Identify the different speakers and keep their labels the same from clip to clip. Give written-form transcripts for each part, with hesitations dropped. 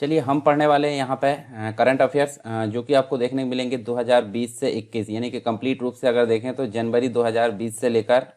Speaker 1: चलिए हम पढ़ने वाले हैं यहाँ पे करंट अफेयर्स जो कि आपको देखने को मिलेंगे 2020 से 21, यानी कि कंप्लीट रूप से अगर देखें तो जनवरी 2020 से लेकर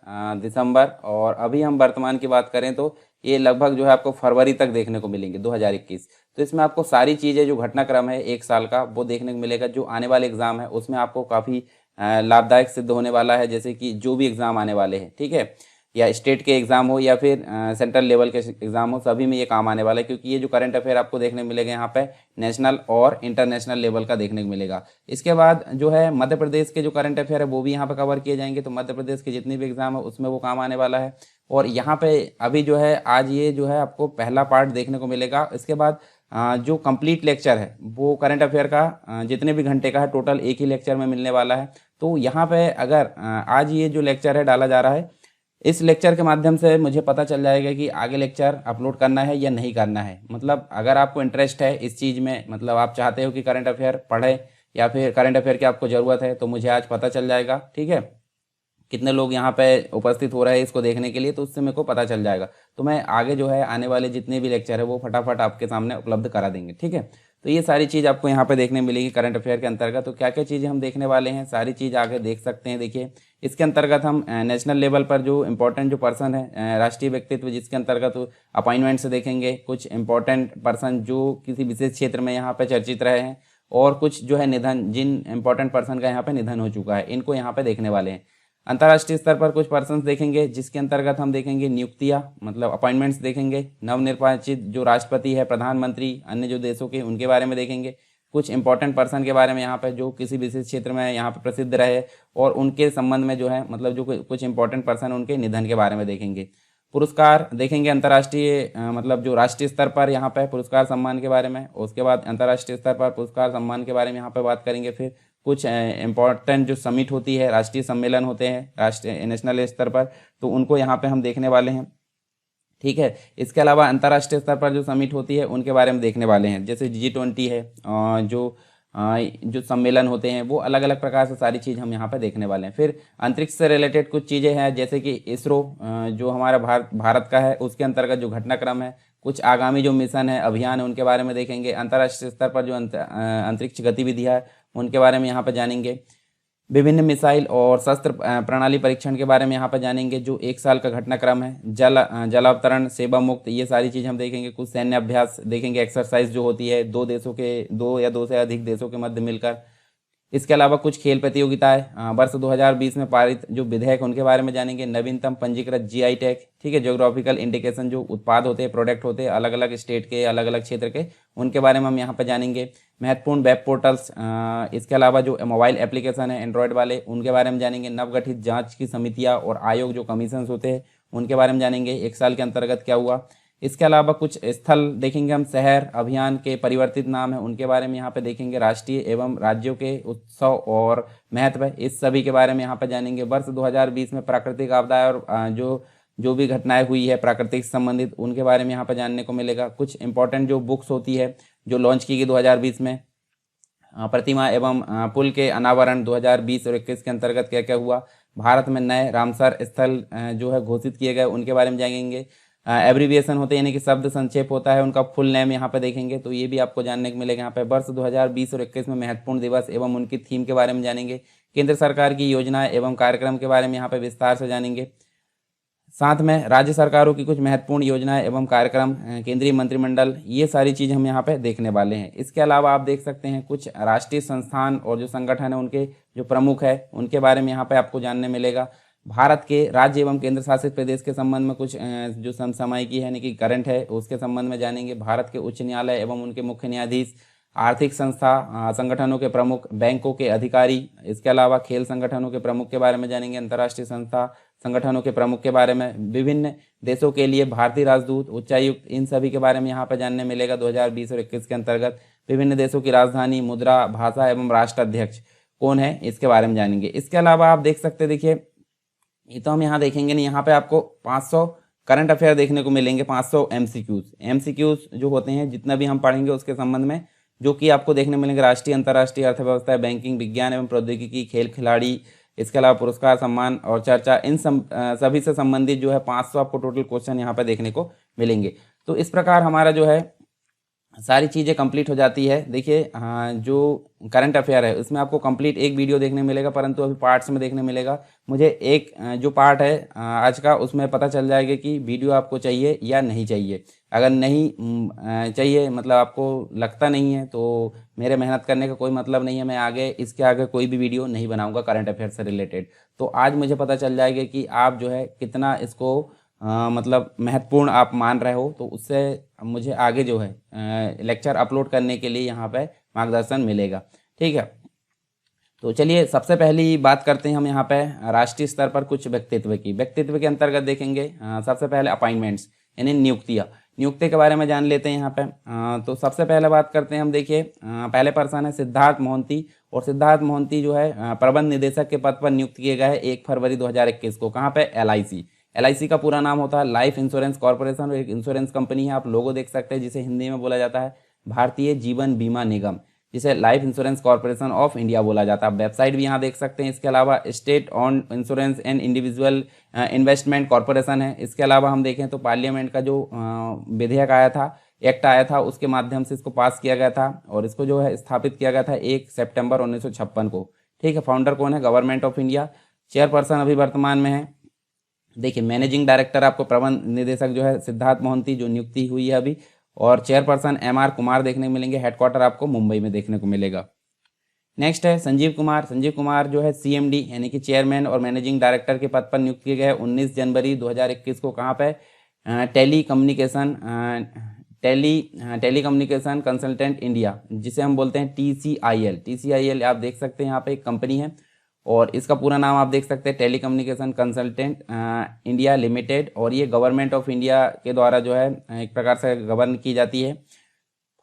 Speaker 1: दिसंबर, और अभी हम वर्तमान की बात करें तो ये लगभग जो है आपको फरवरी तक देखने को मिलेंगे 2021। तो इसमें आपको सारी चीज़ें जो घटनाक्रम है एक साल का वो देखने को मिलेगा। जो आने वाले एग्ज़ाम है उसमें आपको काफ़ी लाभदायक सिद्ध होने वाला है, जैसे कि जो भी एग्ज़ाम आने वाले हैं, ठीक है, या स्टेट के एग्ज़ाम हो या फिर सेंट्रल लेवल के एग्ज़ाम हो, सभी में ये काम आने वाला है, क्योंकि ये जो करंट अफेयर आपको देखने को मिलेगा यहाँ पे नेशनल और इंटरनेशनल लेवल का देखने को मिलेगा। इसके बाद जो है मध्य प्रदेश के जो करंट अफेयर है वो भी यहाँ पे कवर किए जाएंगे। तो मध्य प्रदेश के जितने भी एग्ज़ाम है उसमें वो काम आने वाला है। और यहाँ पे अभी जो है आज ये जो है आपको पहला पार्ट देखने को मिलेगा। इसके बाद जो कंप्लीट लेक्चर है वो करंट अफेयर का जितने भी घंटे का है टोटल एक ही लेक्चर में मिलने वाला है। तो यहाँ पे अगर आज ये जो लेक्चर है डाला जा रहा है, इस लेक्चर के माध्यम से मुझे पता चल जाएगा कि आगे लेक्चर अपलोड करना है या नहीं करना है। मतलब अगर आपको इंटरेस्ट है इस चीज़ में, मतलब आप चाहते हो कि करंट अफेयर पढ़े या फिर करंट अफेयर की आपको ज़रूरत है, तो मुझे आज पता चल जाएगा, ठीक है, कितने लोग यहाँ पे उपस्थित हो रहे हैं इसको देखने के लिए, तो उससे मेरे को पता चल जाएगा। तो मैं आगे जो है आने वाले जितने भी लेक्चर है वो फटाफट आपके सामने उपलब्ध करा देंगे, ठीक है। तो ये सारी चीज़ आपको यहाँ पे देखने मिलेगी करंट अफेयर के अंतर्गत। तो क्या क्या चीज़ें हम देखने वाले हैं, सारी चीज़ आगे देख सकते हैं। देखिए इसके अंतर्गत हम नेशनल लेवल पर जो इम्पोर्टेंट जो पर्सन है, राष्ट्रीय व्यक्तित्व, जिसके अंतर्गत अपॉइंटमेंट से देखेंगे कुछ इंपॉर्टेंट पर्सन जो किसी विशेष क्षेत्र में यहाँ पे चर्चित रहे हैं, और कुछ जो है निधन, जिन इंपॉर्टेंट पर्सन का यहाँ पे निधन हो चुका है, इनको यहाँ पे देखने वाले हैं। अंतर्राष्ट्रीय स्तर पर कुछ पर्सन्स देखेंगे जिसके अंतर्गत हम देखेंगे नियुक्तियां, मतलब अपॉइंटमेंट्स देखेंगे। नवनिर्वाचित जो राष्ट्रपति है, प्रधानमंत्री, अन्य जो देशों के, उनके बारे में देखेंगे। कुछ इंपॉर्टेंट पर्सन के बारे में यहाँ पे जो किसी विशेष क्षेत्र में यहाँ पे प्रसिद्ध रहे और उनके संबंध में जो है, मतलब जो कुछ इंपॉर्टेंट पर्सन उनके निधन के बारे में देखेंगे। पुरस्कार देखेंगे अंतर्राष्ट्रीय, मतलब जो राष्ट्रीय स्तर पर यहाँ पे पुरस्कार सम्मान के बारे में। उसके बाद अंतर्राष्ट्रीय स्तर पर पुरस्कार सम्मान के बारे में यहाँ पे बात करेंगे। फिर कुछ इम्पॉर्टेंट जो समिट होती है, राष्ट्रीय सम्मेलन होते हैं राष्ट्रीय नेशनल स्तर पर, तो उनको यहाँ पे हम देखने वाले हैं, ठीक है। इसके अलावा अंतर्राष्ट्रीय स्तर पर जो समिट होती है उनके बारे में देखने वाले हैं, जैसे G20 है, जो सम्मेलन होते हैं वो अलग अलग प्रकार से सारी चीज़ हम यहाँ पे देखने वाले हैं। फिर अंतरिक्ष से रिलेटेड कुछ चीज़ें हैं, जैसे कि इसरो जो हमारा भारत का है, उसके अंतर्गत जो घटनाक्रम है, कुछ आगामी जो मिशन है, अभियान है, उनके बारे में देखेंगे। अंतर्राष्ट्रीय स्तर पर जो अंतरिक्ष गतिविधियाँ है उनके बारे में यहाँ पर जानेंगे। विभिन्न मिसाइल और शस्त्र प्रणाली परीक्षण के बारे में यहाँ पर जानेंगे, जो एक साल का घटनाक्रम है। जलावतरण, सेवा मुक्त, ये सारी चीज़ हम देखेंगे। कुछ सैन्य अभ्यास देखेंगे, एक्सरसाइज जो होती है दो या दो से अधिक देशों के मध्य मिलकर। इसके अलावा कुछ खेल प्रतियोगिताएं, वर्ष 2020 में पारित जो विधेयक उनके बारे में जानेंगे। नवीनतम पंजीकृत GI टैग, ठीक है, ज्योग्राफिकल इंडिकेशन, जो उत्पाद होते हैं, प्रोडक्ट होते हैं अलग अलग स्टेट के, अलग अलग क्षेत्र के, उनके बारे में हम यहाँ पर जानेंगे। महत्वपूर्ण वेब पोर्टल्स, इसके अलावा जो मोबाइल एप्लीकेशन है एंड्रॉयड वाले, उनके बारे में जानेंगे। नवगठित जांच की समितियाँ और आयोग, जो कमीशन होते हैं, उनके बारे में जानेंगे, एक साल के अंतर्गत क्या हुआ। इसके अलावा कुछ स्थल देखेंगे हम, शहर अभियान के परिवर्तित नाम है उनके बारे में यहाँ पे देखेंगे। राष्ट्रीय एवं राज्यों के उत्सव और महत्व, इस सभी के बारे में यहाँ पे जानेंगे। वर्ष 2020 में प्राकृतिक आपदाएं और जो भी घटनाएं हुई है प्राकृतिक संबंधित, उनके बारे में यहाँ पे जानने को मिलेगा। कुछ इंपॉर्टेंट जो बुक्स होती है जो लॉन्च की गई 2020 में, प्रतिमा एवं पुल के अनावरण 2020 और 21 के अंतर्गत क्या क्या हुआ। भारत में नए रामसर स्थल जो है घोषित किए गए, उनके बारे में जानेंगे। एब्रीविएशन होते हैं, यानी कि शब्द संक्षेप होता है, उनका फुल नेम यहाँ पे देखेंगे, तो ये भी आपको जानने को मिलेगा। यहाँ पे वर्ष 2020 और 21 में महत्वपूर्ण दिवस एवं उनकी थीम के बारे में जानेंगे। केंद्र सरकार की योजना एवं कार्यक्रम के बारे में यहाँ पे विस्तार से जानेंगे। साथ में राज्य सरकारों की कुछ महत्वपूर्ण योजनाएं एवं कार्यक्रम, केंद्रीय मंत्रिमंडल, ये सारी चीज़ हम यहाँ पे देखने वाले हैं। इसके अलावा आप देख सकते हैं कुछ राष्ट्रीय संस्थान और जो संगठन है उनके जो प्रमुख है उनके बारे में यहाँ पे आपको जानने मिलेगा। भारत के राज्य एवं केंद्र शासित प्रदेश के संबंध में कुछ जो समसामयिकी है, यानी कि करंट है, उसके संबंध में जानेंगे। भारत के उच्च न्यायालय एवं उनके मुख्य न्यायाधीश, आर्थिक संस्था संगठनों के प्रमुख, बैंकों के अधिकारी, इसके अलावा खेल संगठनों के प्रमुख के बारे में जानेंगे। अंतर्राष्ट्रीय संस्था संगठनों के प्रमुख के बारे में, विभिन्न देशों के लिए भारतीय राजदूत, उच्चायुक्त, इन सभी के बारे में यहाँ पर जानने मिलेगा 2020 और 21 के अंतर्गत। विभिन्न देशों की राजधानी, मुद्रा, भाषा एवं राष्ट्राध्यक्ष कौन है, इसके बारे में जानेंगे। इसके अलावा आप देख सकते, देखिए ये तो हम यहाँ देखेंगे नहीं, यहाँ पे आपको 500 करंट अफेयर देखने को मिलेंगे, 500 एमसीक्यूज जो होते हैं, जितना भी हम पढ़ेंगे उसके संबंध में, जो कि आपको देखने मिलेंगे। राष्ट्रीय अंतर्राष्ट्रीय अर्थव्यवस्था, बैंकिंग, विज्ञान एवं प्रौद्योगिकी, खेल खिलाड़ी, इसके अलावा पुरस्कार, सम्मान और चर्चा, इन सभी से संबंधित जो है 500 आपको टोटल क्वेश्चन यहाँ पे देखने को मिलेंगे। तो इस प्रकार हमारा जो है सारी चीज़ें कंप्लीट हो जाती है। देखिए हाँ, जो करंट अफेयर है उसमें आपको कंप्लीट एक वीडियो देखने मिलेगा, परंतु अभी पार्ट्स में देखने मिलेगा। मुझे एक जो पार्ट है आज का, उसमें पता चल जाएगा कि वीडियो आपको चाहिए या नहीं चाहिए। अगर नहीं चाहिए, मतलब आपको लगता नहीं है, तो मेरे मेहनत करने का कोई मतलब नहीं है। मैं आगे इसके आगे कोई भी वीडियो नहीं बनाऊंगा करंट अफेयर से रिलेटेड। तो आज मुझे पता चल जाएगा कि आप जो है कितना इसको मतलब महत्वपूर्ण आप मान रहे हो, तो उससे मुझे आगे जो है लेक्चर अपलोड करने के लिए यहाँ पे मार्गदर्शन मिलेगा। ठीक है, तो चलिए सबसे पहली बात करते हैं हम यहाँ पे राष्ट्रीय स्तर पर कुछ व्यक्तित्व की। व्यक्तित्व के अंतर्गत देखेंगे सबसे पहले अपॉइंटमेंट्स यानी नियुक्तियाँ। नियुक्ति के बारे में जान लेते हैं यहाँ पे। तो सबसे पहले बात करते हैं हम। देखिए पहले पर्सन है सिद्धार्थ मोहंती, और सिद्धार्थ मोहंती जो है प्रबंध निदेशक के पद पर नियुक्त किए गए हैं 1 फरवरी 2021 को। कहाँ पे? LIC। LIC का पूरा नाम होता है लाइफ इंश्योरेंस कॉर्पोरेशन, और एक इंश्योरेंस कंपनी है। आप लोगो देख सकते हैं, जिसे हिंदी में बोला जाता है भारतीय जीवन बीमा निगम, जिसे life insurance corporation of India बोला जाता है। आप वेबसाइट भी यहाँ देख सकते हैं। इसके अलावा state on insurance and individual investment corporation है। इसके अलावा हम देखें तो पार्लियामेंट का जो विधेयक आया था, एक्ट आया था, उसके माध्यम से इसको पास किया गया था, और इसको जो है स्थापित किया गया था 1 सितंबर 1956 को। ठीक है, फाउंडर कौन है? Government of India. चेयरपर्सन अभी वर्तमान में है। देखिए मैनेजिंग डायरेक्टर आपको प्रबंध निदेशक जो है सिद्धार्थ मोहंती, जो नियुक्ति हुई है अभी, और चेयरपर्सन MR कुमार देखने को मिलेंगे। हेडक्वार्टर आपको मुंबई में देखने को मिलेगा। नेक्स्ट है संजीव कुमार। संजीव कुमार जो है CMD यानी कि चेयरमैन और मैनेजिंग डायरेक्टर के पद पर नियुक्त किए गए 19 जनवरी 2021 को। कहाँ पे? Telecommunication telecommunication consultant India, जिसे हम बोलते हैं TCIL। TCIL आप देख सकते हैं यहाँ पे एक कंपनी है, और इसका पूरा नाम आप देख सकते हैं telecommunication consultant India limited. और ये गवर्नमेंट ऑफ इंडिया के द्वारा जो है एक प्रकार से गवर्न की जाती है।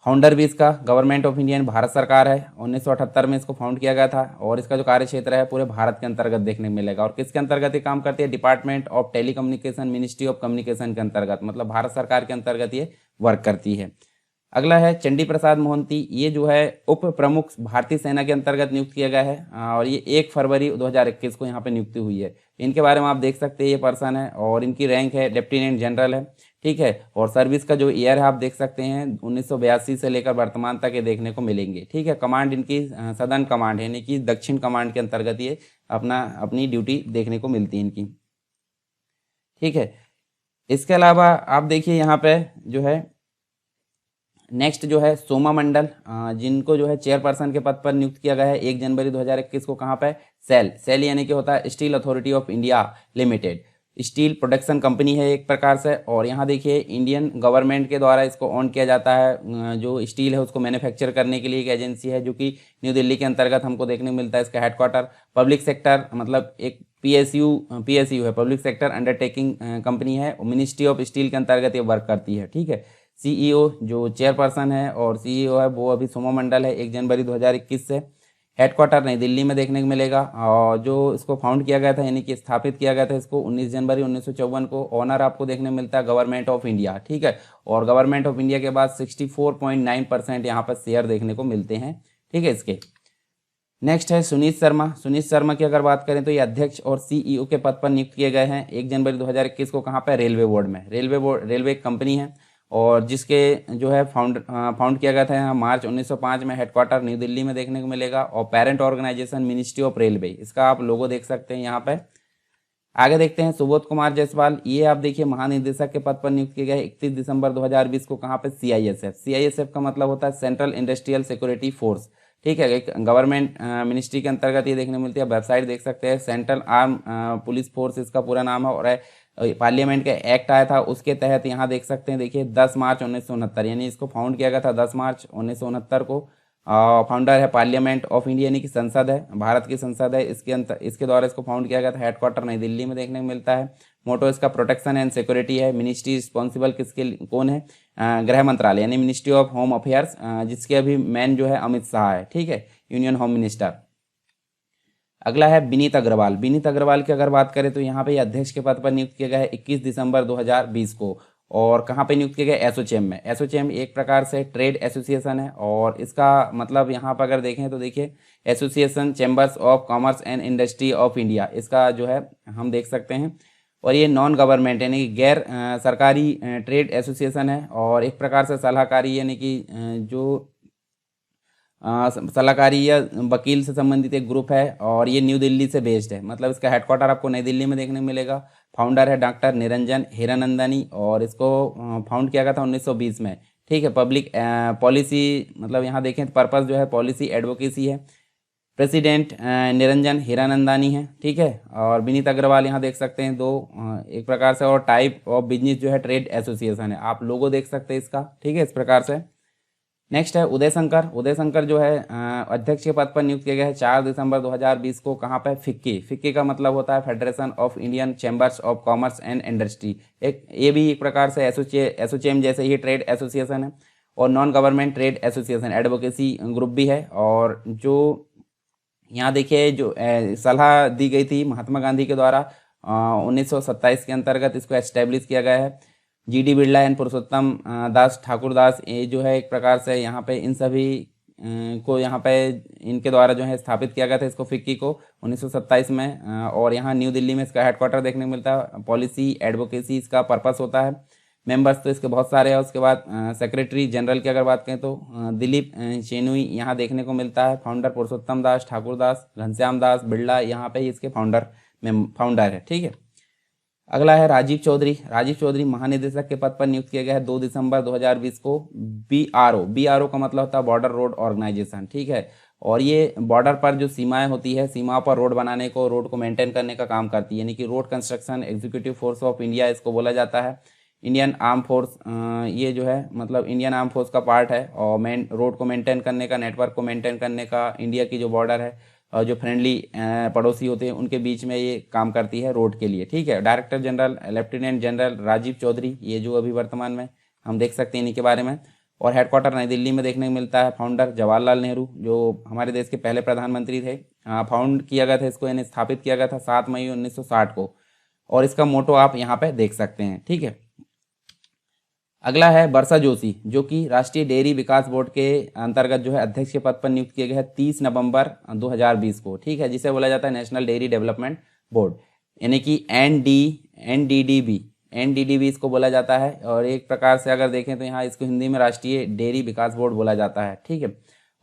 Speaker 1: फाउंडर भी इसका गवर्नमेंट ऑफ इंडिया भारत सरकार है। 1978 में इसको फाउंड किया गया था, और इसका जो कार्य क्षेत्र है पूरे भारत के अंतर्गत देखने को मिलेगा। और किसके अंतर्गत ये काम करती है? Department of telecommunication, ministry of communication के अंतर्गत, मतलब भारत सरकार के अंतर्गत ये वर्क करती है। अगला है चंडी प्रसाद मोहंती। ये जो है उप प्रमुख भारतीय सेना के अंतर्गत नियुक्त किया गया है, और ये 1 फरवरी 2021 को यहाँ पे नियुक्ति हुई है। इनके बारे में आप देख सकते हैं, ये पर्सन है, और इनकी रैंक है लेफ्टिनेंट जनरल है। ठीक है, और सर्विस का जो ईयर है आप देख सकते हैं 1982 से लेकर वर्तमान तक ये देखने को मिलेंगे। ठीक है, कमांड इनकी सदर्न कमांड है, यानी कि दक्षिण कमांड के अंतर्गत ये अपनी ड्यूटी देखने को मिलती है इनकी। ठीक है, इसके अलावा आप देखिए यहाँ पे जो है नेक्स्ट जो है सोमा मंडल, जिनको जो है चेयरपर्सन के पद पर नियुक्त किया गया है 1 जनवरी 2021 को। कहाँ पे? सेल यानी कि होता है steel authority of India limited. Steel production company है एक प्रकार से, और यहाँ देखिए इंडियन गवर्नमेंट के द्वारा इसको ऑन किया जाता है। जो स्टील है उसको मैन्युफैक्चर करने के लिए एक एजेंसी है, जो कि न्यू दिल्ली के अंतर्गत हमको देखने को मिलता है। इसका हेडक्वार्टर पब्लिक सेक्टर, मतलब एक PSU है, पब्लिक सेक्टर अंडरटेकिंग कंपनी है। मिनिस्ट्री ऑफ स्टील के अंतर्गत ये वर्क करती है। ठीक है, CEO जो चेयरपर्सन है और CEO है वो अभी सोमा मंडल है 1 जनवरी 2021 से। हेडक्वार्टर नई दिल्ली में देखने को मिलेगा, और जो इसको फाउंड किया गया था यानी कि स्थापित किया गया था इसको 19 जनवरी 1954 को। ऑनर आपको देखने को मिलता है गवर्नमेंट ऑफ इंडिया। ठीक है, और गवर्नमेंट ऑफ इंडिया के बाद 64.9% यहाँ पर शेयर देखने को मिलते हैं। ठीक है, इसके नेक्स्ट है सुनीत शर्मा। सुनीत शर्मा की अगर बात करें तो ये अध्यक्ष और CEO के पद पर नियुक्त किए गए हैं 1 जनवरी 2021 को। कहाँ पर? रेलवे बोर्ड में। रेलवे एक कंपनी है, और जिसके जो है फाउंड किया गया था यहाँ मार्च 1905 में। हेडक्वार्टर न्यू दिल्ली में देखने को मिलेगा, और parent organisation ministry of railway. इसका आप लोगो देख सकते हैं यहाँ पे। आगे देखते हैं सुबोध कुमार जायसवाल। ये आप देखिए महानिदेशक के पद पर नियुक्त किए गए 31 दिसंबर 2020 को। कहाँ पे? CISF का मतलब होता है सेंट्रल इंडस्ट्रियल सिक्योरिटी फोर्स। ठीक है, एक गवर्नमेंट मिनिस्ट्री के अंतर्गत ये देखने को मिलती है। वेबसाइट देख सकते हैं, सेंट्रल आर्म पुलिस फोर्स इसका पूरा नाम है। और पार्लियामेंट का एक्ट आया था उसके तहत यहाँ देख सकते हैं। देखिए 10 मार्च 1969, यानी इसको फाउंड किया गया था 10 मार्च 1969 को। फाउंडर है पार्लियामेंट ऑफ इंडिया, यानी कि संसद है, भारत की संसद है। इसके द्वारा इसको फाउंड किया गया था। हेडक्वार्टर नई दिल्ली में देखने को मिलता है। मोटो इसका प्रोटेक्शन एंड सिक्योरिटी है। मिनिस्ट्री रिस्पॉन्सिबल कौन है? गृह मंत्रालय यानी मिनिस्ट्री ऑफ होम अफेयर्स, जिसके अभी मैन जो है अमित शाह है। ठीक है, यूनियन होम मिनिस्टर। अगला है विनीत अग्रवाल। विनीत अग्रवाल की अगर बात करें तो यहाँ पे अध्यक्ष के पद पर नियुक्त किया गया है 21 दिसंबर 2020 को। और कहाँ पे नियुक्त किया गया? एसोचैम में। एसोचैम एक प्रकार से ट्रेड एसोसिएशन है, और इसका मतलब यहाँ पर अगर देखें तो देखिए association chambers of commerce and industry of India, इसका जो है हम देख सकते हैं। और ये नॉन गवर्नमेंट यानी कि गैर सरकारी ट्रेड एसोसिएशन है, और एक प्रकार से सलाहकारी यानी कि जो सलाहकारी या वकील से संबंधित एक ग्रुप है, और ये न्यू दिल्ली से बेस्ड है, मतलब इसका हेडक्वार्टर आपको नई दिल्ली में देखने को मिलेगा। फाउंडर है डॉक्टर निरंजन हीरानंदानी, और इसको फाउंड किया गया था 1920 में। ठीक है, पब्लिक पॉलिसी, मतलब यहाँ देखें तो पर्पस जो है पॉलिसी एडवोकेसी है। प्रेसिडेंट निरंजन हीरानंदानी है। ठीक है, और विनीत अग्रवाल यहाँ देख सकते हैं दो, एक प्रकार से, और टाइप ऑफ बिजनेस जो है ट्रेड एसोसिएशन है, आप लोगो देख सकते हैं इसका। ठीक है, इस प्रकार से। नेक्स्ट है उदय शंकर। उदय शंकर जो है अध्यक्ष के पद पर नियुक्त किया गया है 4 दिसंबर 2020 को। कहाँ पर? फिक्की। फिक्की का मतलब होता है federation of Indian chambers of commerce and industry. ये भी एक प्रकार से एसोचेम जैसे ही ट्रेड एसोसिएशन है, और non government trade association advocacy group भी है। और जो यहाँ देखिए जो सलाह दी गई थी महात्मा गांधी के द्वारा 1927 के अंतर्गत इसको एस्टेब्लिश किया गया है। जीडी बिरला एंड पुरुषोत्तम दास ठाकुरदास, ये जो है एक प्रकार से यहाँ पे इन सभी को यहाँ पे इनके द्वारा जो है स्थापित किया गया था इसको, फिक्की को 1927 में। और यहाँ न्यू दिल्ली में इसका हेडक्वार्टर देखने को मिलता है। पॉलिसी एडवोकेसी इसका पर्पस होता है। मेंबर्स तो इसके बहुत सारे हैं। उसके बाद सेक्रेटरी जनरल की अगर बात करें तो दिलीप चेनुई यहाँ देखने को मिलता है। फाउंडर पुरुषोत्तम दास ठाकुरदास, घनश्याम दास बिरला यहाँ पे इसके फाउंडर है। ठीक है, अगला है राजीव चौधरी। राजीव चौधरी महानिदेशक के पद पर नियुक्त किया गया है 2 दिसंबर 2020 को। बीआरओ का मतलब होता है बॉर्डर रोड ऑर्गेनाइजेशन। ठीक है, और ये बॉर्डर पर जो सीमाएं होती है, सीमाओं पर रोड बनाने को, रोड को मेंटेन करने का काम करती है, यानी कि road construction executive force of India इसको बोला जाता है। इंडियन आर्म फोर्स, ये जो है मतलब इंडियन आर्म फोर्स का पार्ट है, और रोड को मेंटेन करने का, नेटवर्क को मेंटेन करने का, इंडिया की जो बॉर्डर है और जो फ्रेंडली पड़ोसी होते हैं उनके बीच में ये काम करती है रोड के लिए। ठीक है, director general lieutenant general Rajiv Chaudhary, ये जो अभी वर्तमान में हम देख सकते हैं इन्हीं के बारे में। और हेडक्वार्टर नई दिल्ली में देखने को मिलता है। फाउंडर जवाहरलाल नेहरू, जो हमारे देश के पहले प्रधानमंत्री थे। फाउंड किया गया था इसको, यानी स्थापित किया गया था 7 मई 1960 को, और इसका मोटो आप यहाँ पे देख सकते हैं। ठीक है, अगला है बरसा जोशी, जो कि राष्ट्रीय डेयरी विकास बोर्ड के अंतर्गत जो है अध्यक्ष के पद पर नियुक्त किए गए हैं 30 नवंबर 2020 को। ठीक है, जिसे बोला जाता है नेशनल डेयरी डेवलपमेंट बोर्ड, यानी कि एनडीडीबी इसको बोला जाता है। और एक प्रकार से अगर देखें तो यहाँ इसको हिंदी में राष्ट्रीय डेयरी विकास बोर्ड बोला जाता है। ठीक है,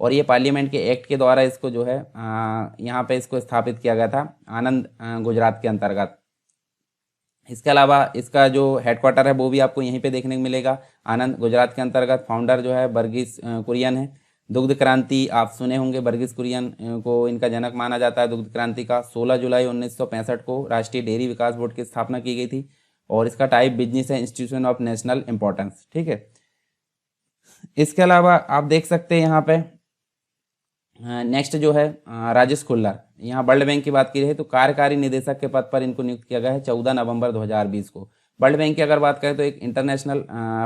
Speaker 1: और ये पार्लियामेंट के एक्ट के द्वारा इसको जो है यहाँ पे इसको स्थापित किया गया था आनंद गुजरात के अंतर्गत। इसके अलावा इसका जो हेडक्वार्टर है वो भी आपको यहीं पे देखने को मिलेगा, आनंद गुजरात के अंतर्गत। फाउंडर जो है वर्गीस कुरियन है। दुग्ध क्रांति आप सुने होंगे, वर्गीस कुरियन को इनका जनक माना जाता है दुग्ध क्रांति का। 16 जुलाई 1965 को राष्ट्रीय डेयरी विकास बोर्ड की स्थापना की गई थी, और इसका टाइप बिजनेस है इंस्टीट्यूशन ऑफ नेशनल इंपॉर्टेंस। ठीक है, इसके अलावा आप देख सकते हैं यहाँ पे नेक्स्ट जो है राजेश खुल्लर। यहाँ वर्ल्ड बैंक की बात की जाए तो कार्यकारी निदेशक के पद पर इनको नियुक्त किया गया है 14 नवंबर 2020 को। वर्ल्ड बैंक की अगर बात करें तो एक इंटरनेशनल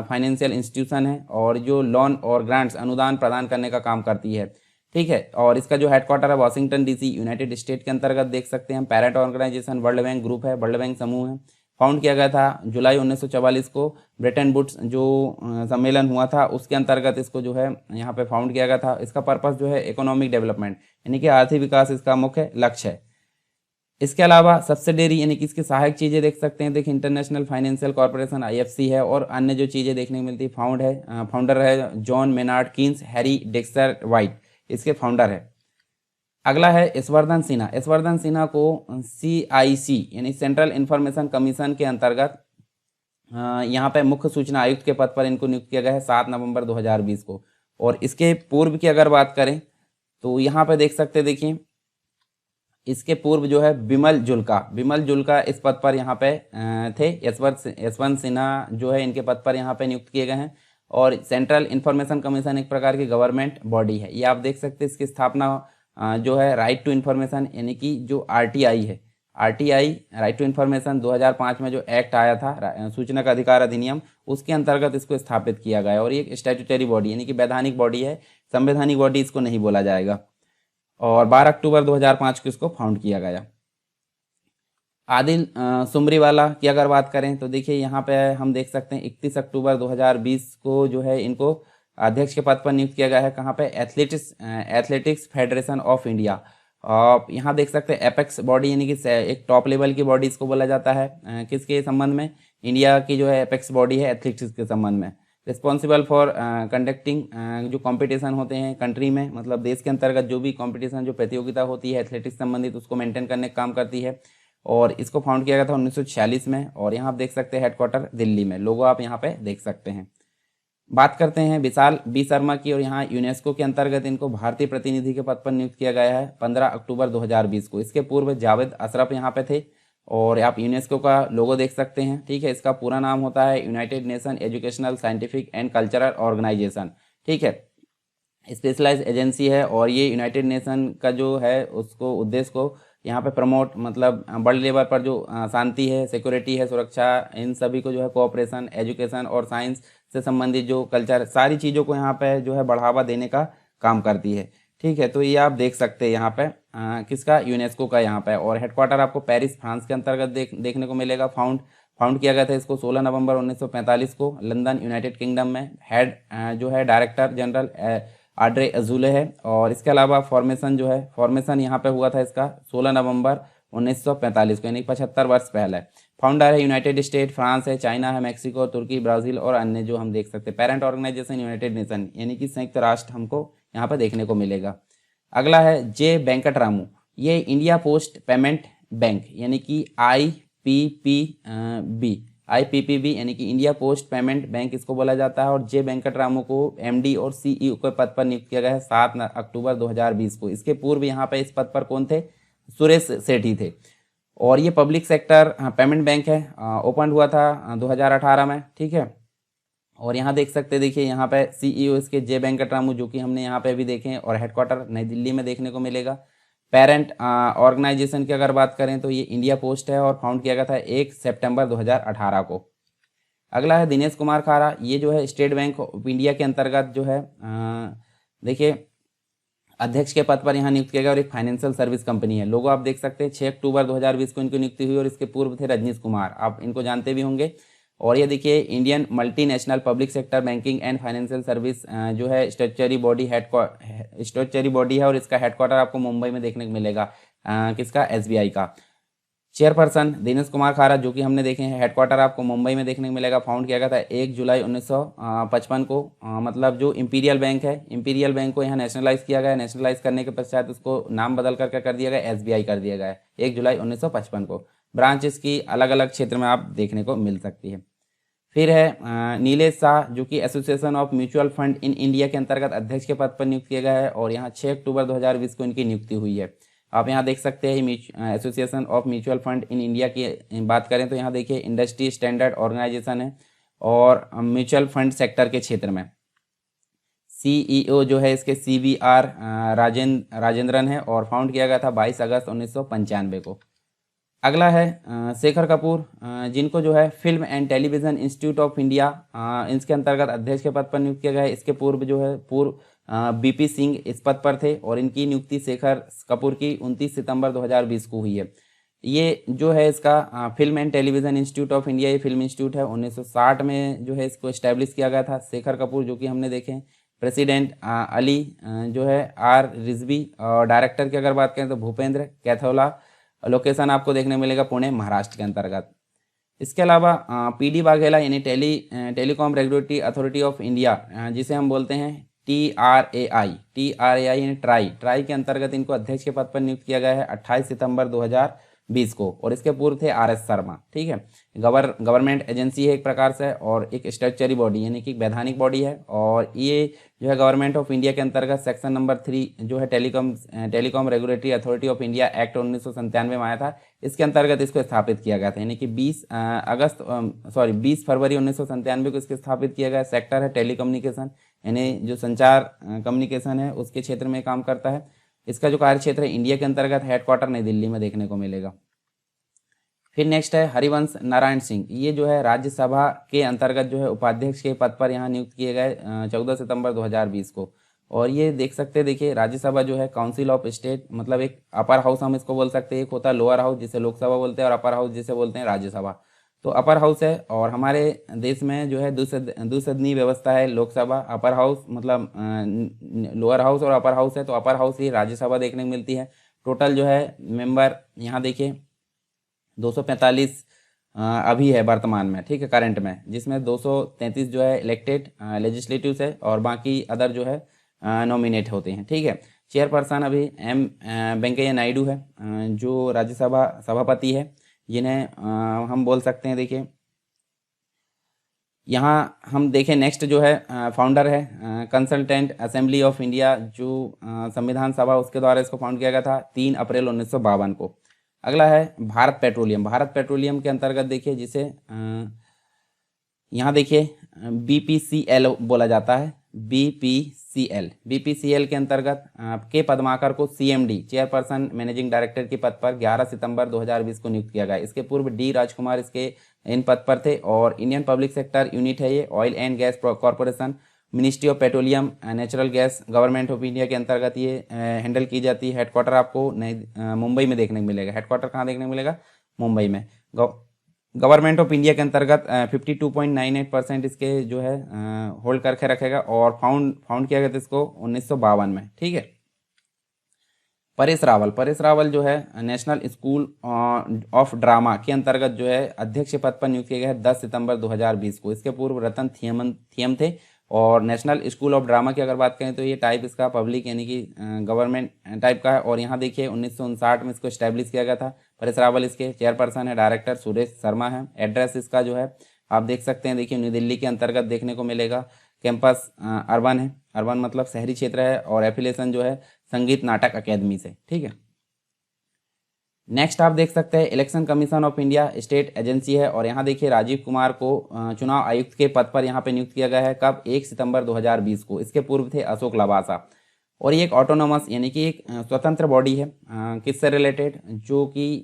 Speaker 1: फाइनेंशियल इंस्टीट्यूशन है, और जो लोन और ग्रांट्स अनुदान प्रदान करने का काम करती है। ठीक है, और इसका जो हेडक्वार्टर है वाशिंगटन डीसी यूनाइटेड स्टेट के अंतर्गत देख सकते हैं। Parent organisation world bank group है, वर्ल्ड बैंक समूह है। फाउंड किया गया था जुलाई 1944 को। ब्रिटेन वुड्स जो सम्मेलन हुआ था उसके अंतर्गत इसको जो है यहाँ पे फाउंड किया गया था। इसका पर्पस जो है इकोनॉमिक डेवलपमेंट, यानी कि आर्थिक विकास इसका मुख्य लक्ष्य है। इसके अलावा सब्सिडरी यानी कि इसकी सहायक चीज़ें देख सकते हैं। देखिए इंटरनेशनल फाइनेंशियल कॉर्पोरेशन IFC है, और अन्य जो चीज़ें देखने को मिलती है। फाउंडर है John Maynard Keynes, Harry Dexter white इसके फाउंडर है। अगला है यशवर्धन सिन्हा। यशवर्धन सिन्हा को CIC यानी सेंट्रल इंफॉर्मेशन कमीशन के अंतर्गत यहाँ पे मुख्य सूचना आयुक्त के पद पर इनको नियुक्त किया गया है 7 नवंबर 2020 को। और इसके पूर्व की अगर बात करें तो यहाँ पे देख सकते हैं, देखिए इसके पूर्व जो है बिमल जुल्का इस पद पर यहाँ पे थे। यशवंत सिन्हा जो है इनके पद पर यहाँ पे नियुक्त किए गए हैं। और सेंट्रल इंफॉर्मेशन कमीशन एक प्रकार की गवर्नमेंट बॉडी है। ये आप देख सकते हैं, इसकी स्थापना जो है राइट टू इन्फॉर्मेशन यानी कि जो RTI है, RTI राइट टू इन्फॉर्मेशन 2005 में जो एक्ट आया था सूचना का अधिकार अधिनियम, उसके अंतर्गत इसको स्थापित किया गया है। और ये एक स्टैट्यूटरी बॉडी यानी कि वैधानिक बॉडी है, संवैधानिक बॉडी इसको नहीं बोला जाएगा। और 12 अक्टूबर 2005 को इसको फाउंड किया गया। आदिल सुमरीवाला की अगर बात करें तो देखिए यहाँ पे हम देख सकते हैं 31 अक्टूबर 2020 को जो है इनको अध्यक्ष के पद पर नियुक्त किया गया है। कहाँ पे? Athletics federation of India. आप यहाँ देख सकते हैं एपेक्स बॉडी यानी कि एक टॉप लेवल की बॉडी इसको बोला जाता है। किसके संबंध में? इंडिया की जो है एपेक्स बॉडी है एथलेटिक्स के संबंध में। रिस्पॉन्सिबल फॉर कंडक्टिंग जो कंपटीशन होते हैं कंट्री में, मतलब देश के अंतर्गत जो भी कंपटीशन जो प्रतियोगिता होती है एथलेटिक्स संबंधित उसको मेंटेन करने का काम करती है। और इसको फाउंड किया गया था 1946 में। और यहाँ आप देख सकते हैं हेडक्वार्टर दिल्ली में, लोगो आप यहाँ पे देख सकते हैं। बात करते हैं विशाल बी शर्मा की, और यहाँ यूनेस्को के अंतर्गत इनको भारतीय प्रतिनिधि के पद पर नियुक्त किया गया है 15 अक्टूबर 2020 को। इसके पूर्व जावेद अशरफ यहाँ पे थे। और आप यूनेस्को का लोगो देख सकते हैं, ठीक है। इसका पूरा नाम होता है United Nation educational scientific and cultural organisation, ठीक है। स्पेशलाइज एजेंसी है और ये यूनाइटेड नेशन का जो है उसको उद्देश्य को यहाँ पे प्रमोट, मतलब वर्ल्ड लेवल पर जो शांति है, सिक्योरिटी है, सुरक्षा, इन सभी को जो है कोऑपरेशन, एजुकेशन और साइंस से संबंधित जो कल्चर, सारी चीज़ों को यहाँ पे जो है बढ़ावा देने का काम करती है, ठीक है। तो ये आप देख सकते हैं यहाँ पे किसका, यूनेस्को का यहाँ पे। और हेडक्वार्टर आपको पेरिस फ्रांस के अंतर्गत देखने को मिलेगा। फाउंड किया गया था इसको 16 नवंबर 1945 को लंदन यूनाइटेड किंगडम में। हेड जो है डायरेक्टर जनरल आड्रे अजूले है। और इसके अलावा फॉर्मेशन यहाँ पे हुआ था इसका 16 नवंबर 1945 को, यानी 75 वर्ष पहले। फाउंडर है यूनाइटेड स्टेट, फ्रांस है, चाइना है, मैक्सिको, तुर्की, ब्राज़ील और अन्य जो हम देख सकते हैं। पेरेंट ऑर्गेनाइजेशन यूनाइटेड नेशन, यानी कि संयुक्त राष्ट्र हमको यहाँ पर देखने को मिलेगा। अगला है जे वेंकटरामू, ये इंडिया पोस्ट पेमेंट बैंक यानी कि आईपीपीबी यानी कि इंडिया पोस्ट पेमेंट बैंक इसको बोला जाता है। और जे वेंकटरामू को एमडी और सीईओ के पद पर नियुक्त किया गया है 7 अक्टूबर 2020 को। इसके पूर्व यहाँ पे इस पद पर कौन थे? सुरेश सेठी थे। और ये पब्लिक सेक्टर पेमेंट बैंक है, ओपन हुआ था 2018 में, ठीक है। और यहाँ देख सकते हैं, देखिए यहाँ पे सीईओ इसके जे वेंकटरामू, जो कि हमने यहाँ पे भी देखे हैं। और हेडक्वार्टर नई दिल्ली में देखने को मिलेगा। पेरेंट ऑर्गेनाइजेशन की अगर बात करें तो ये इंडिया पोस्ट है और फाउंड किया गया था 1 सितंबर 2018 को। अगला है दिनेश कुमार खारा, ये जो है स्टेट बैंक ऑफ इंडिया के अंतर्गत जो है देखिए अध्यक्ष के पद पर यहाँ नियुक्त किया गया। और एक फाइनेंशियल सर्विस कंपनी है। लोगो आप देख सकते हैं 6 अक्टूबर 2020 को इनकी नियुक्ति हुई। और इसके पूर्व थे रजनीश कुमार, आप इनको जानते भी होंगे। और ये देखिए Indian multinational public sector banking and financial service जो है स्टैट्यूटरी बॉडी है। और इसका हेडक्वार्टर आपको मुंबई में देखने को मिलेगा। किसका? एसबीआई का। चेयरपर्सन दिनेश कुमार खारा, जो कि हमने देखे हैं। हेडक्वार्टर आपको मुंबई में देखने को मिलेगा। फाउंड किया गया था 1 जुलाई 1955 को। मतलब जो इंपीरियल बैंक है, इंपीरियल बैंक को यहाँ नेशनलाइज किया गया। नेशनलाइज करने के पश्चात उसको नाम बदल करके कर दिया गया, एसबीआई कर दिया गया 1 जुलाई 1955 को। ब्रांच इसकी अलग अलग क्षेत्र में आप देखने को मिल सकती है। फिर है नीलेश शाह, जो कि association of mutual fund in India के अंतर्गत अध्यक्ष के पद पर नियुक्त किया गया है। और यहाँ 6 अक्टूबर 2020 को इनकी नियुक्ति हुई है। आप यहाँ देख सकते हैं association of mutual fund in India की बात करें तो यहाँ देखिए इंडस्ट्री स्टैंडर्ड ऑर्गेनाइजेशन है। और म्यूचुअल फंड सेक्टर के क्षेत्र में सीईओ जो है इसके CVR राजेंद्रन है। और फाउंड किया गया था 22 अगस्त 1995 को। अगला है शेखर कपूर, जिनको जो है film and television institute of India इसके अंतर्गत अध्यक्ष के पद पर नियुक्त किया गया है। इसके पूर्व जो है BP सिंह इस पद पर थे। और इनकी नियुक्ति शेखर कपूर की 29 सितंबर 2020 को हुई है। ये जो है इसका film and television institute of India, ये फिल्म इंस्टीट्यूट है, 1960 में जो है इसको इस्टेब्लिश किया गया था। शेखर कपूर, जो कि हमने देखे हैं। प्रेसिडेंट अली जो है R रिजवी। और डायरेक्टर की अगर बात करें तो भूपेंद्र कैथोला। लोकेशन आपको देखने मिलेगा पुणे, महाराष्ट्र के अंतर्गत। इसके अलावा PD वाघेला, यानी telecom regulatory authority of India, जिसे हम बोलते हैं TRAI यानी ट्राई के अंतर्गत इनको अध्यक्ष के पद पर नियुक्त किया गया है 28 सितंबर 2020 को। और इसके पूर्व थे RS शर्मा, ठीक है। गवर्नमेंट एजेंसी है एक प्रकार से, और एक स्टैट्यूटरी बॉडी यानी कि वैधानिक बॉडी है। और ये जो है गवर्नमेंट ऑफ इंडिया के अंतर्गत सेक्शन नंबर 3 जो है telecom regulatory authority of India act 1997 में आया था, इसके अंतर्गत इसको स्थापित किया गया था। यानी कि 20 फरवरी 1997 को इसको स्थापित किया गया। सेक्टर है टेलीकम्युनिकेशन, यानी जो संचार कम्युनिकेशन है उसके क्षेत्र में काम करता है। इसका जो कार्य क्षेत्र है इंडिया के अंतर्गत, हेडक्वार्टर नई दिल्ली में देखने को मिलेगा। फिर नेक्स्ट है हरिवंश नारायण सिंह, ये जो है राज्यसभा के अंतर्गत जो है उपाध्यक्ष के पद पर यहाँ नियुक्त किए गए 14 सितंबर 2020 को। और ये देख सकते हैं, देखिए राज्यसभा जो है काउंसिल ऑफ स्टेट, मतलब एक अपर हाउस हम इसको बोल सकते हैं। एक होता है लोअर हाउस जिसे लोकसभा बोलते हैं, और अपर हाउस जिसे बोलते हैं राज्यसभा। तो अपर हाउस है, और हमारे देश में जो है द्विसदनीय व्यवस्था है। लोकसभा, अपर हाउस, मतलब लोअर हाउस और अपर हाउस है। तो अपर हाउस ही राज्यसभा देखने को मिलती है। टोटल जो है मेंबर यहाँ देखिए 245 अभी है वर्तमान में, ठीक है, करंट में, जिसमें 233 जो है इलेक्टेड लेजिस्लेटिव है और बाकी अदर जो है नॉमिनेट होते हैं, ठीक है। चेयरपर्सन अभी वेंकैया नायडू है, जो राज्यसभा सभापति है, जिन्हें हम बोल सकते हैं, देखिए यहाँ हम देखें नेक्स्ट जो है फाउंडर है कंसल्टेंट असेंबली ऑफ इंडिया, जो संविधान सभा उसके द्वारा इसको फाउंड किया गया था 3 अप्रैल 1952 को। अगला है भारत पेट्रोलियम। भारत पेट्रोलियम के अंतर्गत देखिए जिसे यहाँ देखिए BPCL बोला जाता है, BPCL के अंतर्गत के पद्माकर को CMD चेयरपर्सन मैनेजिंग डायरेक्टर के पद पर 11 सितंबर 2020 को नियुक्त किया गया। इसके पूर्व D राजकुमार इसके इन पद पर थे और इंडियन पब्लिक सेक्टर यूनिट है ये, oil and gas corporation, ministry of petroleum natural gas, government of India के अंतर्गत ये हैंडल की जाती है। हेडक्वार्टर आपको नई मुंबई में देखने को मिलेगा। हेडक्वार्टर कहाँ देखने को मिलेगा? मुंबई में। गवर्नमेंट ऑफ इंडिया के अंतर्गत 52.98% इसके जो है होल्ड करके रखेगा और फाउंड किया गया था इसको 1952 में, ठीक है। परेश रावल जो है नेशनल स्कूल ऑफ ड्रामा के अंतर्गत जो है अध्यक्ष पद पर नियुक्त किया गया है 10 सितंबर 2020 को। इसके पूर्व रतन थियम थे और नेशनल स्कूल ऑफ ड्रामा की अगर बात करें तो ये टाइप इसका पब्लिक यानी कि गवर्नमेंट टाइप का है और यहाँ देखिए 1959 में इसको इस्टेब्लिश किया गया था। परेश रावल इसके चेयरपर्सन है, डायरेक्टर सुरेश शर्मा है। एड्रेस इसका जो है आप देख सकते हैं, देखिए न्यू दिल्ली के अंतर्गत देखने को मिलेगा। कैंपस अर्बन है, अर्बन मतलब शहरी क्षेत्र है और एफिलिएशन जो है संगीत नाटक अकेदमी से, ठीक है। नेक्स्ट आप देख सकते हैं election commission of India state agency है और यहाँ देखिए राजीव कुमार को चुनाव आयुक्त के पद पर यहाँ पे नियुक्त किया गया है। कब? 1 सितंबर 2020 को। इसके पूर्व थे अशोक लवासा और ये एक ऑटोनोमस यानी कि एक स्वतंत्र बॉडी है। किससे रिलेटेड? जो कि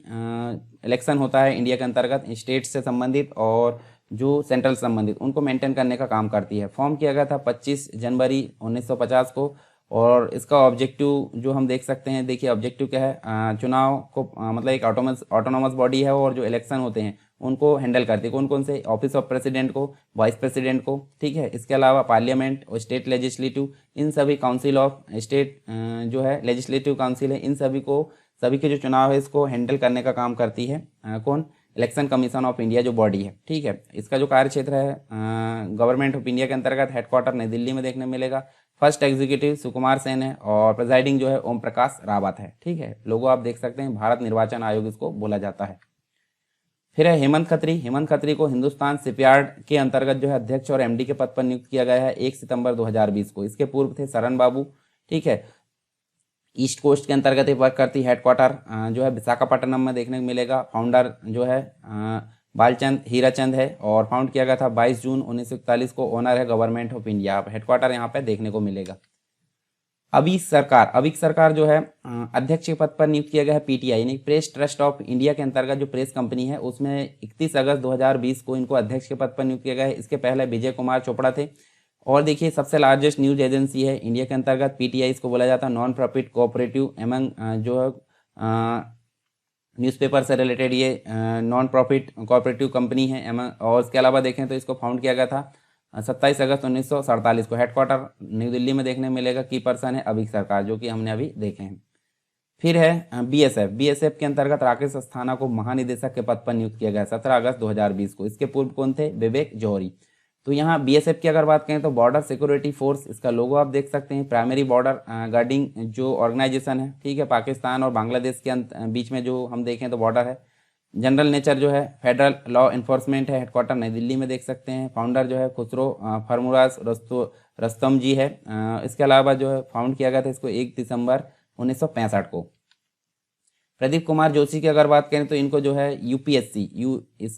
Speaker 1: इलेक्शन होता है इंडिया के अंतर्गत स्टेट से संबंधित और जो सेंट्रल संबंधित उनको मेंटेन करने का काम करती है। फॉर्म किया गया था 25 जनवरी 1950 को और इसका ऑब्जेक्टिव जो हम देख सकते हैं, देखिए ऑब्जेक्टिव क्या है, चुनाव को मतलब एक ऑटोनोमस बॉडी है और जो इलेक्शन होते हैं उनको हैंडल करती है। कौन कौन से? ऑफिस ऑफ प्रेसिडेंट को, वाइस प्रेसिडेंट को, ठीक है। इसके अलावा पार्लियामेंट और स्टेट लेजिस्लेटिव, इन सभी काउंसिल ऑफ स्टेट जो है लेजिस्लेटिव काउंसिल है, इन सभी के जो चुनाव है इसको हैंडल करने का काम करती है कौन? इलेक्शन कमीशन ऑफ इंडिया जो बॉडी है, ठीक है। इसका जो कार्य क्षेत्र है गवर्नमेंट ऑफ इंडिया के अंतर्गत हेडक्वार्टर नई दिल्ली में देखने मिलेगा। फर्स्ट एग्जीक्यूटिव सुकुमार सेन है और प्रेजाइडिंग जो है ओम प्रकाश रावत है, ठीक है। लोगो आप देख सकते हैं, भारत निर्वाचन आयोग इसको बोला जाता है। फिर है हेमंत खत्री को हिंदुस्तान शिपयार्ड के अंतर्गत जो है अध्यक्ष और MD के पद पर नियुक्त किया गया है 1 सितंबर 2020 को। इसके पूर्व थे शरण बाबू, ठीक है। ईस्ट कोस्ट के अंतर्गत वर्क करती है। हेडक्वार्टर जो है विशाखापट्टनम में देखने को मिलेगा। फाउंडर जो है बालचंद हीराचंद है और फाउंड किया गया था 22 जून 1941 को। ओनर है गवर्नमेंट ऑफ इंडिया। हेडक्वार्टर यहाँ पे देखने को मिलेगा। अविक सरकार जो है अध्यक्ष के पद पर नियुक्त किया गया है PTI यानी प्रेस ट्रस्ट ऑफ इंडिया के अंतर्गत जो प्रेस कंपनी है उसमें 31 अगस्त 2020 को इनको अध्यक्ष के पद पर नियुक्त किया गया है। इसके पहले विजय कुमार चोपड़ा थे। और देखिए सबसे लार्जेस्ट न्यूज एजेंसी है इंडिया के अंतर्गत PTI इसको बोला जाता है, नॉन प्रॉफिट कोऑपरेटिव एमंग जो है न्यूज़पेपर से रिलेटेड ये नॉन प्रॉफिट कोऑपरेटिव कंपनी है एमंग। और इसके अलावा देखें तो इसको फाउंड किया गया था 27 अगस्त 1947 को। हेडक्वार्टर न्यू दिल्ली में देखने मिलेगा। की पर्सन है अविक सरकार, जो कि हमने अभी देखे हैं। फिर है BSF के अंतर्गत राकेश अस्थाना को महानिदेशक के पद पर नियुक्त किया गया 17 अगस्त 2020 को। इसके पूर्व कौन थे? विवेक जौहरी। तो यहाँ BSF की अगर बात करें तो बॉर्डर सिक्योरिटी फोर्स, इसका लोगो आप देख सकते हैं। प्राइमरी बॉर्डर गार्डिंग जो ऑर्गेनाइजेशन है, ठीक है। पाकिस्तान और बांग्लादेश के बीच में जो हम देखें तो बॉर्डर है। जनरल नेचर जो है फेडरल लॉ इन्फोर्समेंट है। हेडक्वार्टर नई दिल्ली में देख सकते हैं। फाउंडर जो है खुसरो फरमुराज रस्तम जी है। इसके अलावा जो है फाउंड किया गया था इसको 1 दिसंबर 1965 को। प्रदीप कुमार जोशी की अगर बात करें तो इनको जो है UPSC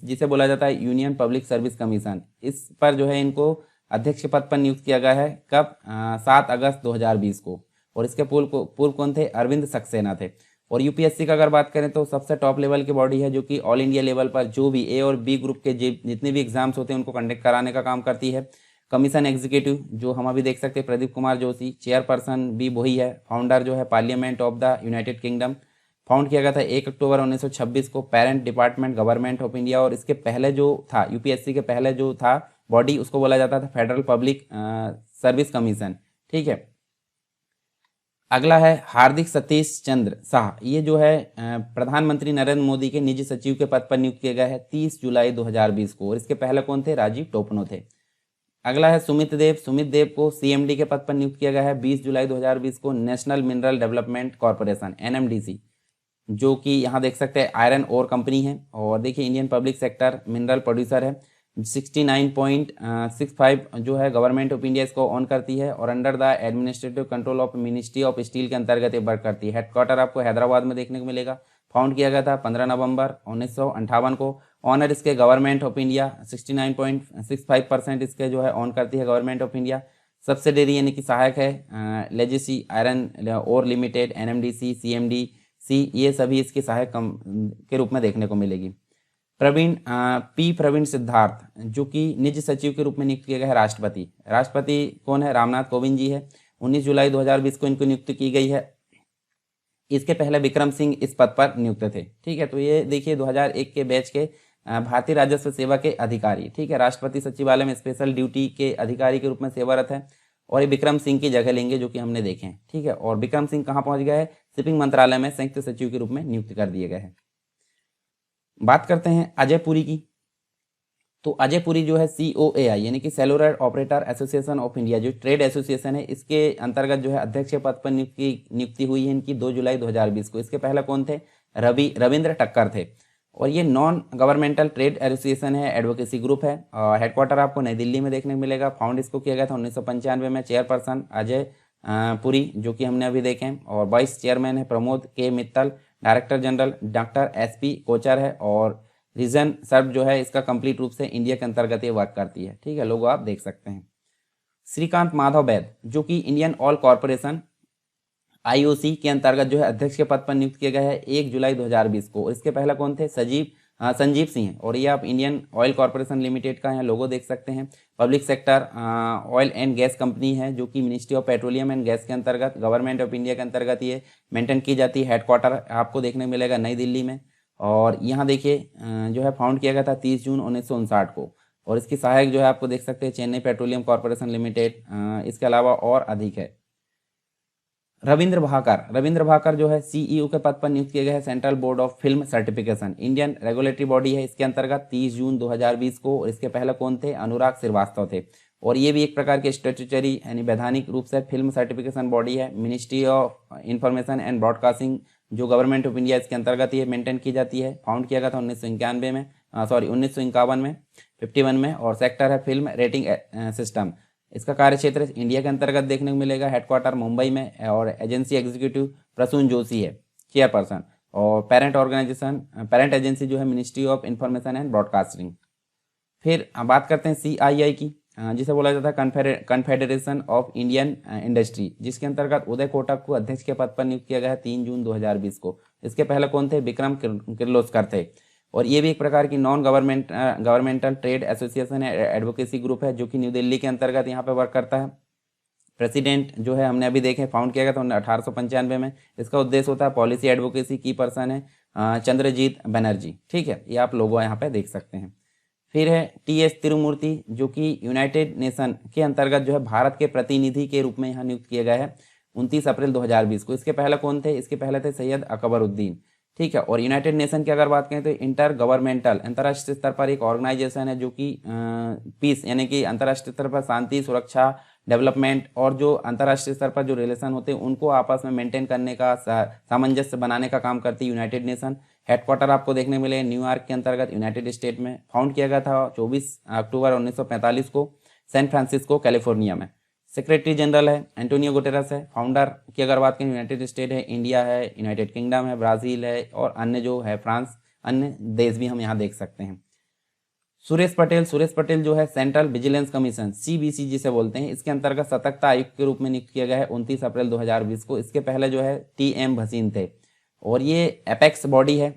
Speaker 1: जिसे बोला जाता है यूनियन पब्लिक सर्विस कमीशन, इस पर जो है इनको अध्यक्ष के पद पर नियुक्त किया गया है। कब? 7 अगस्त 2020 को। और इसके पूर्व कौन थे? अरविंद सक्सेना थे। और UPSC का अगर बात करें तो सबसे टॉप लेवल की बॉडी है जो कि ऑल इंडिया लेवल पर जो भी A और B ग्रुप के जितने भी एग्जाम्स होते हैं उनको कंडक्ट कराने का काम करती है। कमीशन एग्जीक्यूटिव जो हम अभी देख सकते हैं प्रदीप कुमार जोशी, चेयरपर्सन भी वही है। फाउंडर जो है parliament of the United kingdom. Found किया गया था 1 अक्टूबर 1926 को। Parent department government of India. और इसके पहले जो था UPSC के पहले जो था बॉडी उसको बोला जाता था फेडरल पब्लिक सर्विस कमीशन, ठीक है। अगला है हार्दिक सतीश चंद्र शाह। ये जो है प्रधानमंत्री नरेंद्र मोदी के निजी सचिव के पद पर नियुक्त किया गया है 30 जुलाई 2020 को, और इसके पहले कौन थे? राजीव टोपनो थे। अगला है सुमित देव। सुमित देव को सीएमडी के पद पर नियुक्त किया गया है 20 जुलाई 2020 को, national mineral development corporation NMDC, जो कि यहाँ देख सकते हैं आयरन ओर कंपनी है। और देखिए Indian public sector mineral producer है। 69.65 जो है गवर्नमेंट ऑफ इंडिया इसको ऑन करती है, और under the administrative control of ministry of steel के अंतर्गत ये वर्क करती है। हेडक्वार्टर आपको हैदराबाद में देखने को मिलेगा। फाउंड किया गया था 15 नवंबर 1958 को। ऑनर इसके गवर्नमेंट ऑफ इंडिया, 69.65% इसके जो है ऑन करती है गवर्नमेंट ऑफ इंडिया। सब्सिडरी यानी कि सहायक है लेजेसी आयरन और लिमिटेड, एनएमडीसी, सीएमडीसी, ये सभी इसके सहायक के रूप में देखने को मिलेगी। प्रवीण सिद्धार्थ जो कि निजी सचिव के रूप में नियुक्त किया गया है राष्ट्रपति। राष्ट्रपति कौन है? रामनाथ कोविंद जी है। 19 जुलाई 2020 को इनको नियुक्त की गई है। इसके पहले विक्रम सिंह इस पद पर नियुक्त थे। ठीक है, तो ये देखिए 2001 के बैच के भारतीय राजस्व सेवा के अधिकारी। ठीक है, राष्ट्रपति सचिवालय में स्पेशल ड्यूटी के अधिकारी के रूप में सेवारत है, और ये विक्रम सिंह की जगह लेंगे जो कि हमने देखे हैं। ठीक है, और विक्रम सिंह कहाँ पहुंच गए हैं? शिपिंग मंत्रालय में संयुक्त सचिव के रूप में नियुक्त कर दिए गए हैं। बात करते हैं अजय पुरी की। तो अजय पुरी जो है COAI यानी कि cellular operator association of India, जो ट्रेड एसोसिएशन है, इसके अंतर्गत जो है अध्यक्ष के पद पर नियुक्ति हुई है इनकी 2 जुलाई 2020 को। इसके पहले कौन थे? रविंद्र ठक्कर थे। और ये नॉन गवर्नमेंटल ट्रेड एसोसिएशन है, एडवोकेसी ग्रुप है। हेडक्वार्टर आपको नई दिल्ली में देखने को मिलेगा। फाउंड इसको किया गया था 1995 में। चेयरपर्सन अजय पुरी जो कि हमने अभी देखे हैं, और वाइस चेयरमैन है Pramod K Mittal. Director general doctor SP Kochar है, और रीजन सर्व जो है इसका कंप्लीट रूप से इंडिया के अंतर्गत ये वर्क करती है। ठीक है, लोगो आप देख सकते हैं। श्रीकांत माधव वैद जो कि इंडियन ऑयल कॉरपोरेशन IOC के अंतर्गत जो है अध्यक्ष के पद पर नियुक्त किया गया है 1 जुलाई 2020 को। इसके पहले कौन थे? संजीव सिंह, और ये आप इंडियन ऑयल कॉरपोरेशन लिमिटेड का यहाँ लोगो देख सकते हैं। Public sector oil and gas company है जो कि ministry of petroleum and gas के अंतर्गत, गवर्नमेंट ऑफ इंडिया के अंतर्गत ये मेंटेन की जाती है। हेडक्वार्टर आपको देखने को मिलेगा नई दिल्ली में। और यहाँ देखिए जो है फाउंड किया गया था 30 जून 1959 को, और इसकी सहायक जो है आपको देख सकते हैं चेन्नई पेट्रोलियम कॉरपोरेशन लिमिटेड। इसके अलावा और अधिक है। रविंद्र भाकर जो है CEO के पद पर नियुक्त किए गए हैं central board of film certification, Indian regulatory body है इसके अंतर्गत, 30 जून 2020 को। और इसके पहले कौन थे? अनुराग श्रीवास्तव थे। और ये भी एक प्रकार के स्टैट्यूटरी यानी वैधानिक रूप से फिल्म सर्टिफिकेशन बॉडी है। Ministry of information and broadcasting जो गवर्नमेंट ऑफ इंडिया इसके अंतर्गत ये मेंटेन की जाती है। फाउंड किया गया था 1951 में 51 में। और सेक्टर है फिल्म रेटिंग सिस्टम। इसका कार्य क्षेत्र इंडिया के अंतर्गत देखने को मिलेगा। हेडक्वार्टर मुंबई में, और एजेंसी एग्जीक्यूटिव प्रसून जोशी है चेयरपर्सन। और पेरेंट एजेंसी जो है ministry of information and broadcasting. फिर बात करते हैं CII की, जिसे बोला जाता है कन्फेडरेशन ऑफ इंडियन इंडस्ट्री, जिसके अंतर्गत उदय कोटक को अध्यक्ष के पद पर नियुक्त किया गया है 3 जून 2020 को। इसके पहले कौन थे? विक्रम किर्लोस्कर थे। और ये भी एक प्रकार की नॉन गवर्नमेंटल ट्रेड एसोसिएशन है, एडवोकेसी ग्रुप है, जो कि न्यू दिल्ली के अंतर्गत यहाँ पे वर्क करता है। प्रेसिडेंट जो है हमने अभी देखे फाउंड किया गया था 1895 में। इसका उद्देश्य होता है पॉलिसी एडवोकेसी। की पर्सन है चंद्रजीत बनर्जी। ठीक है, ये आप लोगों यहाँ पे देख सकते हैं। फिर है TS तिरुमूर्ति जो कि यूनाइटेड नेशन के अंतर्गत जो है भारत के प्रतिनिधि के रूप में यहाँ नियुक्त किया गया है 29 अप्रैल 2020 को। इसके पहले कौन थे? इसके पहले थे सैयद अकबरुद्दीन। ठीक है, और यूनाइटेड नेशन की अगर बात करें तो इंटर गवर्नमेंटल अंतर्राष्ट्रीय स्तर पर एक ऑर्गेनाइजेशन है जो कि पीस यानी कि अंतर्राष्ट्रीय स्तर पर शांति, सुरक्षा, डेवलपमेंट और जो अंतर्राष्ट्रीय स्तर पर जो रिलेशन होते हैं उनको आपस में मेंटेन करने का, सामंजस्य बनाने का काम करती है यूनाइटेड नेशन। हेडक्वार्टर आपको देखने मिले न्यूयॉर्क के अंतर्गत यूनाइटेड स्टेट में। फाउंड किया गया था 24 अक्टूबर 1945 को सैन फ्रांसिस्को कैलिफोर्निया में। सेक्रेटरी जनरल है एंटोनियो गुटेरस है। फाउंडर की अगर बात करें यूनाइटेड स्टेट है, इंडिया है, यूनाइटेड किंगडम है, ब्राज़ील है, और अन्य जो है फ्रांस, अन्य देश भी हम यहाँ देख सकते हैं। सुरेश पटेल जो है सेंट्रल विजिलेंस कमीशन CVC जिसे बोलते हैं, इसके अंतर्गत सतर्कता आयुक्त के रूप में नियुक्त किया गया है 29 अप्रैल 2020 को। इसके पहले जो है TM भसीन थे। और ये एपेक्स बॉडी है,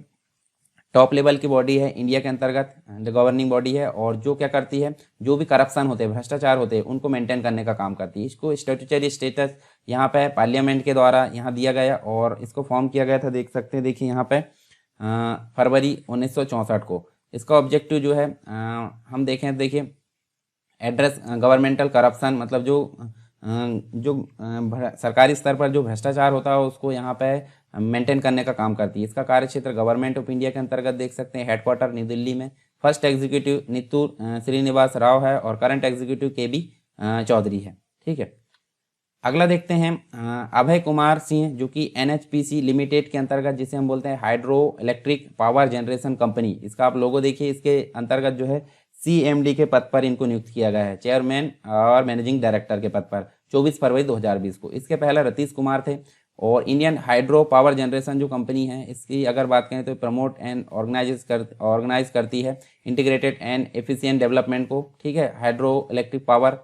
Speaker 1: टॉप लेवल की बॉडी है इंडिया के अंतर्गत, गवर्निंग बॉडी है, और जो क्या करती है, जो भी करप्शन होते हैं, भ्रष्टाचार होते हैं, उनको मेंटेन करने का काम करती है। इसको स्टैट्यूटरी स्टेटस यहाँ पे पार्लियामेंट के द्वारा यहाँ दिया गया, और इसको फॉर्म किया गया था, देख सकते हैं, देखिए यहाँ पे फरवरी 1964 को। इसका ऑब्जेक्टिव जो है हम देखें, देखिए एड्रेस गवर्नमेंटल करप्शन, मतलब जो जो सरकारी स्तर पर जो भ्रष्टाचार होता है उसको यहाँ पे मेंटेन करने का काम करती है। इसका कार्यक्षेत्र गवर्नमेंट ऑफ इंडिया के अंतर्गत देख सकते हैं, हेडक्वार्टर न्यू दिल्ली में। फर्स्ट एग्जीक्यूटिव नित्तूर श्रीनिवास राव है और करंट एग्जीक्यूटिव KB चौधरी है। ठीक है, अगला देखते हैं अभय कुमार सिंह, जो कि NHPC लिमिटेड के अंतर्गत, जिसे हम बोलते हैं hydro electric power generation company, इसका आप लोगो देखिए, इसके अंतर्गत जो है CMD के पद पर इनको नियुक्त किया गया है, चेयरमैन और मैनेजिंग डायरेक्टर के पद पर 24 फरवरी 2020 को। इसके पहले रतीश कुमार थे। और इंडियन हाइड्रो पावर जनरेशन जो कंपनी है, इसकी अगर बात करें तो प्रमोट एंड ऑर्गेनाइज करती है इंटीग्रेटेड एंड एफिशिएंट डेवलपमेंट को। ठीक है, हाइड्रो इलेक्ट्रिक पावर।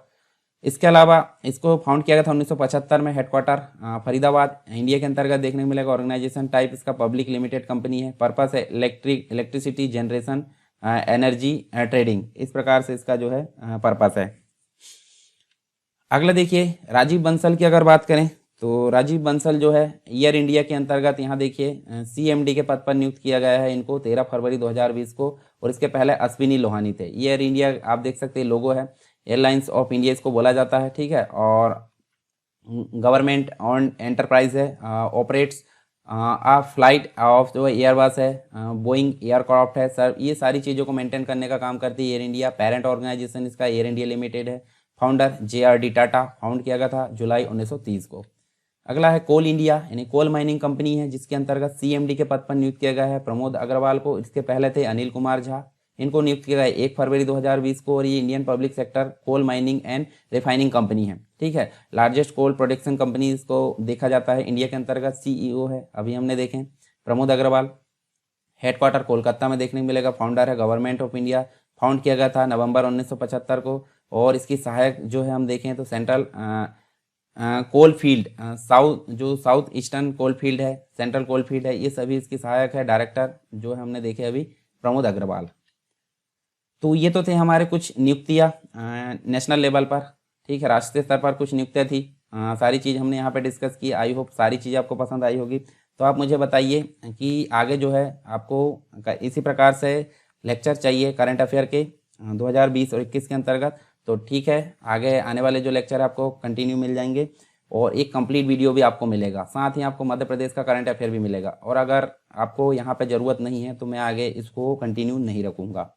Speaker 1: इसके अलावा इसको फाउंड किया गया था 1975 में, हेडक्वार्टर फरीदाबाद इंडिया के अंतर्गत देखने को मिलेगा। ऑर्गेनाइजेशन टाइप इसका पब्लिक लिमिटेड कंपनी है। पर्पस है इलेक्ट्रिसिटी जनरेशन, एनर्जी ट्रेडिंग, इस प्रकार से इसका जो है पर्पस है। अगला देखिए राजीव बंसल की अगर बात करें तो राजीव बंसल जो है एयर इंडिया के अंतर्गत, यहाँ देखिए CMD के पद पर नियुक्त किया गया है इनको 13 फरवरी 2020 को। और इसके पहले अश्विनी लोहानी थे। एयर इंडिया आप देख सकते हैं, लोगो है, एयरलाइंस ऑफ इंडिया इसको बोला जाता है। ठीक है, और गवर्नमेंट ऑन एंटरप्राइज है, ऑपरेट्स फ्लाइट ऑफ जो एयरबस है, बोइंग एयरक्राफ्ट है सर, ये सारी चीज़ों को मेंटेन करने का काम करती है एयर इंडिया। पेरेंट ऑर्गेनाइजेशन इसका एयर इंडिया लिमिटेड है। फाउंडर JRD टाटा, फाउंड किया गया था जुलाई 1930 को। अगला है कोल इंडिया, यानी कोल माइनिंग कंपनी है, जिसके अंतर्गत CMD के पद पर नियुक्त किया गया है प्रमोद अग्रवाल को। इसके पहले थे अनिल कुमार झा, इनको नियुक्त किया गया 1 फरवरी 2020 को। और ये Indian public sector coal mining and refining company है। ठीक है, लार्जेस्ट कोल प्रोडक्शन कंपनी इसको देखा जाता है इंडिया के अंतर्गत। CEO है, अभी हमने देखें, प्रमोद अग्रवाल। हेडक्वार्टर कोलकाता में देखने को मिलेगा। फाउंडर है गवर्नमेंट ऑफ इंडिया, फाउंड किया गया था नवंबर 1975 को। और इसकी सहायक जो है हम देखें तो central coal field, south eastern coal field है, सेंट्रल कोल फील्ड है, ये सभी इसकी सहायक है। डायरेक्टर जो है हमने देखे अभी प्रमोद अग्रवाल। तो ये तो थे हमारे कुछ नियुक्तियाँ नेशनल लेवल पर। ठीक है, राष्ट्रीय स्तर पर कुछ नियुक्तियाँ थी। सारी चीज़ हमने यहाँ पे डिस्कस की। आई होप सारी चीज़ आपको पसंद आई होगी। तो आप मुझे बताइए कि आगे जो है आपको इसी प्रकार से लेक्चर चाहिए करंट अफेयर के 2020 और 21 के अंतर्गत। तो ठीक है, आगे आने वाले जो लेक्चर आपको कंटिन्यू मिल जाएंगे और एक कंप्लीट वीडियो भी आपको मिलेगा। साथ ही आपको मध्य प्रदेश का करंट अफेयर भी मिलेगा। और अगर आपको यहाँ पे ज़रूरत नहीं है तो मैं आगे इसको कंटिन्यू नहीं रखूँगा।